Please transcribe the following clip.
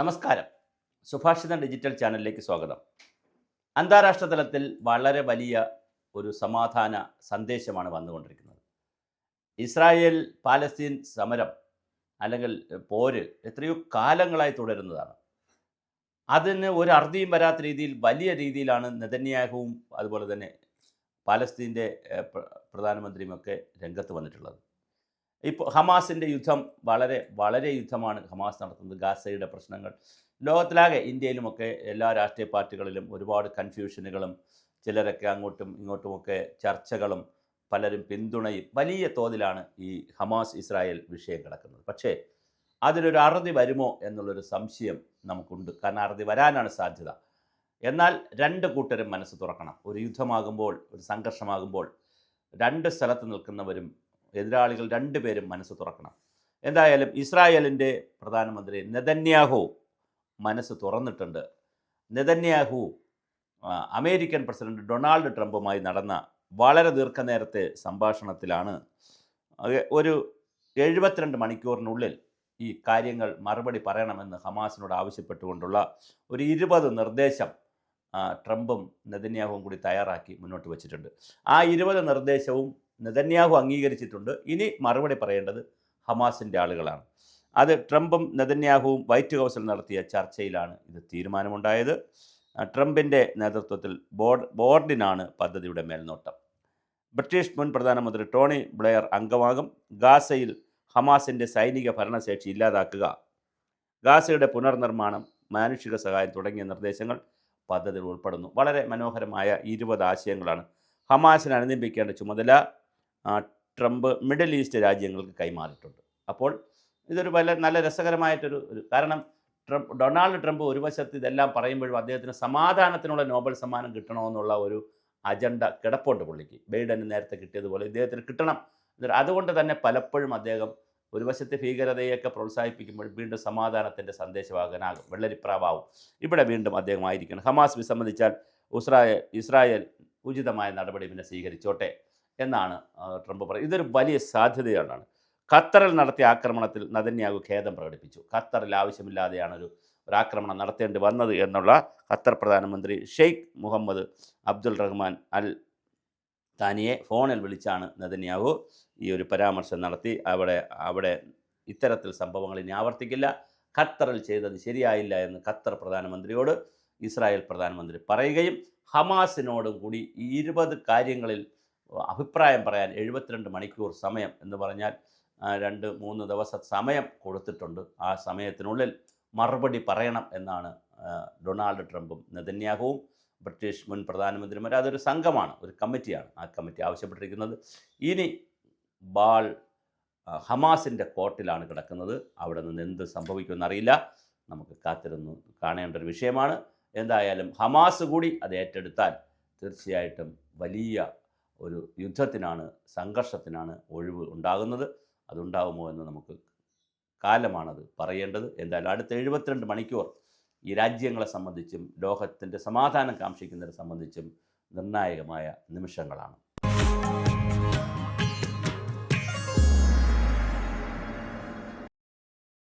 നമസ്കാരം. സുഭാഷിതം ഡിജിറ്റൽ ചാനലിലേക്ക് സ്വാഗതം. അന്താരാഷ്ട്ര തലത്തിൽ വളരെ വലിയ ഒരു സമാധാന സന്ദേശമാണ് വന്നുകൊണ്ടിരിക്കുന്നത്. ഇസ്രായേൽ പാലസ്തീൻ സമരം അല്ലെങ്കിൽ പോര് എത്രയോ കാലങ്ങളായി തുടരുന്നതാണ്. അതിന് ഒരു അറുതിയും വരാത്ത രീതിയിൽ വലിയ രീതിയിലാണ് നെതന്യാഹുവും അതുപോലെ തന്നെ പാലസ്തീൻ്റെ പ്രധാനമന്ത്രിയുമൊക്കെ രംഗത്ത് വന്നിട്ടുള്ളത്. ഇപ്പോൾ ഹമാസിൻ്റെ യുദ്ധം വളരെ യുദ്ധമാണ് ഹമാസ് നടത്തുന്നത്. ഗാസയുടെ പ്രശ്നങ്ങൾ ലോകത്തിലാകെ ഇന്ത്യയിലുമൊക്കെ എല്ലാ രാഷ്ട്രീയ പാർട്ടികളിലും ഒരുപാട് കൺഫ്യൂഷനുകളും ചിലരൊക്കെ അങ്ങോട്ടും ഇങ്ങോട്ടുമൊക്കെ ചർച്ചകളും പലരും പിന്തുണയും വലിയ തോതിലാണ് ഈ ഹമാസ് ഇസ്രായേൽ വിഷയം കിടക്കുന്നത്. പക്ഷേ അതിലൊരു അറുതി വരുമോ എന്നുള്ളൊരു സംശയം നമുക്കുണ്ട്. കാരണം അറുതി വരാനാണ് സാധ്യത. എന്നാൽ രണ്ട് കൂട്ടരും മനസ്സ് തുറക്കണം. ഒരു യുദ്ധമാകുമ്പോൾ, ഒരു സംഘർഷമാകുമ്പോൾ രണ്ട് സ്ഥലത്ത് നിൽക്കുന്നവരും എതിരാളികൾ രണ്ടുപേരും മനസ്സ് തുറക്കണം. എന്തായാലും ഇസ്രായേലിൻ്റെ പ്രധാനമന്ത്രി നെതന്യാഹു മനസ്സ് തുറന്നിട്ടുണ്ട്. നെതന്യാഹു അമേരിക്കൻ പ്രസിഡന്റ് ഡൊണാൾഡ് ട്രംപുമായി നടന്ന വളരെ ദീർഘനേരത്തെ സംഭാഷണത്തിലാണ് ഒരു 72 മണിക്കൂറിനുള്ളിൽ ഈ കാര്യങ്ങൾ മറുപടി പറയണമെന്ന് ഹമാസിനോട് ആവശ്യപ്പെട്ടുകൊണ്ടുള്ള ഒരു 20 നിർദ്ദേശം ട്രംപും നെതന്യാഹുവും കൂടി തയ്യാറാക്കി മുന്നോട്ട് വച്ചിട്ടുണ്ട്. ആ 20 നിർദ്ദേശവും നെതന്യാഹു അംഗീകരിച്ചിട്ടുണ്ട്. ഇനി മറുപടി പറയേണ്ടത് ഹമാസിൻ്റെ ആളുകളാണ്. അത് ട്രംപും നെതന്യാഹുവും വൈറ്റ് ഹൗസിൽ നടത്തിയ ചർച്ചയിലാണ് ഇത് തീരുമാനമുണ്ടായത്. ട്രംപിൻ്റെ നേതൃത്വത്തിൽ ബോർഡിനാണ് പദ്ധതിയുടെ മേൽനോട്ടം. ബ്രിട്ടീഷ് മുൻ പ്രധാനമന്ത്രി ടോണി ബ്ലെയർ അംഗമാകും. ഗാസയിൽ ഹമാസിൻ്റെ സൈനിക ഭരണശേഷി ഇല്ലാതാക്കുക, ഗാസയുടെ പുനർനിർമ്മാണം, മാനുഷിക സഹായം തുടങ്ങിയ നിർദ്ദേശങ്ങൾ പദ്ധതിയിൽ ഉൾപ്പെടുന്നു. വളരെ മനോഹരമായ 20 ആശയങ്ങളാണ്. ഹമാസിനെ അനുനയിപ്പിക്കേണ്ട ചുമതല ട്രംപ് മിഡിൽ ഈസ്റ്റ് രാജ്യങ്ങൾക്ക് കൈമാറിയിട്ടുണ്ട്. അപ്പോൾ ഇതൊരു നല്ല രസകരമായിട്ടൊരു കാരണം ഡൊണാൾഡ് ട്രംപ് ഒരു വശത്ത് ഇതെല്ലാം പറയുമ്പോഴും അദ്ദേഹത്തിന് സമാധാനത്തിനുള്ള നോബൽ സമ്മാനം കിട്ടണമെന്നുള്ള ഒരു അജണ്ട കിടപ്പുണ്ട് പുള്ളിക്ക്. ബൈഡന് നേരത്തെ കിട്ടിയതുപോലെ ഇദ്ദേഹത്തിന് കിട്ടണം. അതുകൊണ്ട് തന്നെ പലപ്പോഴും അദ്ദേഹം ഒരു വശത്തെ ഭീകരതയൊക്കെ പ്രോത്സാഹിപ്പിക്കുമ്പോൾ വീണ്ടും സമാധാനത്തിൻ്റെ സന്ദേശവാഹകനാകും, വെള്ളരിപ്രാവാവും. ഇവിടെ വീണ്ടും അദ്ദേഹം ആയിരിക്കണം. ഹമാസ് വിസമ്മതിച്ചാൽ ഇസ്രായേൽ ഉചിതമായ നടപടി പിന്നെ സ്വീകരിച്ചോട്ടെ എന്നാണ് ട്രംപ് പറയുന്നത്. ഇതൊരു വലിയ സാധ്യതയാണ്. ഖത്തറിൽ നടത്തിയ ആക്രമണത്തിൽ നെതന്യാഹു ഖേദം പ്രകടിപ്പിച്ചു. ഖത്തറിൽ ആവശ്യമില്ലാതെയാണ് ഒരു ആക്രമണം നടത്തേണ്ടി വന്നത് എന്നുള്ള ഖത്തർ പ്രധാനമന്ത്രി ഷെയ്ഖ് മുഹമ്മദ് അബ്ദുൽ റഹ്മാൻ അൽ താനിയെ ഫോണിൽ വിളിച്ചാണ് നെതന്യാഹു ഈ ഒരു പരാമർശം നടത്തി. അവിടെ ഇത്തരത്തിൽ സംഭവങ്ങൾ ഇനി ആവർത്തിക്കില്ല, ഖത്തറിൽ ചെയ്തത് ശരിയായില്ല എന്ന് ഖത്തർ പ്രധാനമന്ത്രിയോട് ഇസ്രായേൽ പ്രധാനമന്ത്രി പറയുകയും ഹമാസിനോടും കൂടി ഈ 20 കാര്യങ്ങളിൽ അഭിപ്രായം പറയാൻ 72 മണിക്കൂർ സമയം എന്ന് പറഞ്ഞാൽ 2-3 ദിവസം സമയം കൊടുത്തിട്ടുണ്ട്. ആ സമയത്തിനുള്ളിൽ മറുപടി പറയണം എന്നാണ് ഡൊണാൾഡ് ട്രംപും നെതന്യാഹുവും ബ്രിട്ടീഷ് മുൻ പ്രധാനമന്ത്രിമാർ, അതൊരു സംഘമാണ്, ഒരു കമ്മിറ്റിയാണ്. ആ കമ്മിറ്റി ആവശ്യപ്പെട്ടിരിക്കുന്നത്. ഇനി ബാൾ ഹമാസിൻ്റെ കോർട്ടിലാണ് കിടക്കുന്നത്. അവിടെ നിന്ന് എന്ത് സംഭവിക്കുമെന്നറിയില്ല. നമുക്ക് കാത്തിരുന്ന് കാണേണ്ട ഒരു വിഷയമാണ്. എന്തായാലും ഹമാസ് കൂടി അത് ഏറ്റെടുത്താൽ തീർച്ചയായിട്ടും വലിയ ഒരു യുദ്ധത്തിനാണ്, സംഘർഷത്തിനാണ് ഒഴിവ് ഉണ്ടാകുന്നത്. അതുണ്ടാകുമോ എന്ന് നമുക്ക് കാലമാണത് പറയേണ്ടത്. എന്തായാലും അടുത്ത 72 മണിക്കൂർ ഈ രാജ്യങ്ങളെ സംബന്ധിച്ചും ലോകത്തിൻ്റെ സമാധാനം കാംക്ഷിക്കുന്നതിനെ സംബന്ധിച്ചും നിർണായകമായ നിമിഷങ്ങളാണ്.